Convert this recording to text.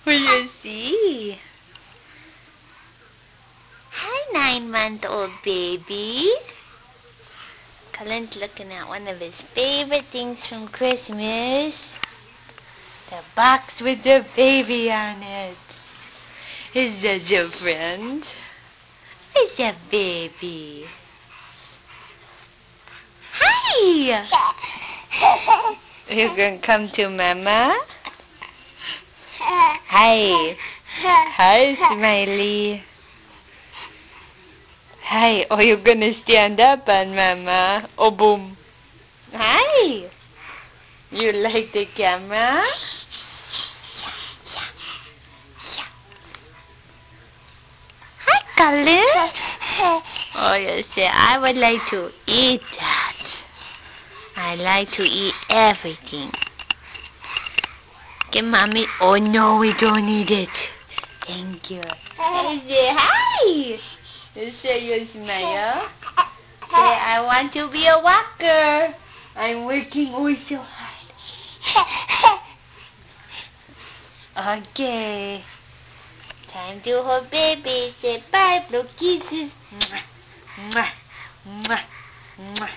Will you see? Hi, 9-month-old baby. Cullen's looking at one of his favorite things from Christmas. The box with the baby on it. Is that your friend? Is that baby? Hi! You gonna come to Mama? Hi. Hi, Smiley. Hi. Oh, you're gonna stand up on Mama. Oh, boom. Hi. You like the camera? Hi, Cullen. Oh, you say, I would like to eat that. I like to eat everything. Give Mommy. Oh, no, we don't need it. Thank you. Say hi. You say you smile. Say, I want to be a walker. I'm working so hard. Okay. Time to hold baby. Say bye, blow kisses. Mwah, mwah, mwah, mwah.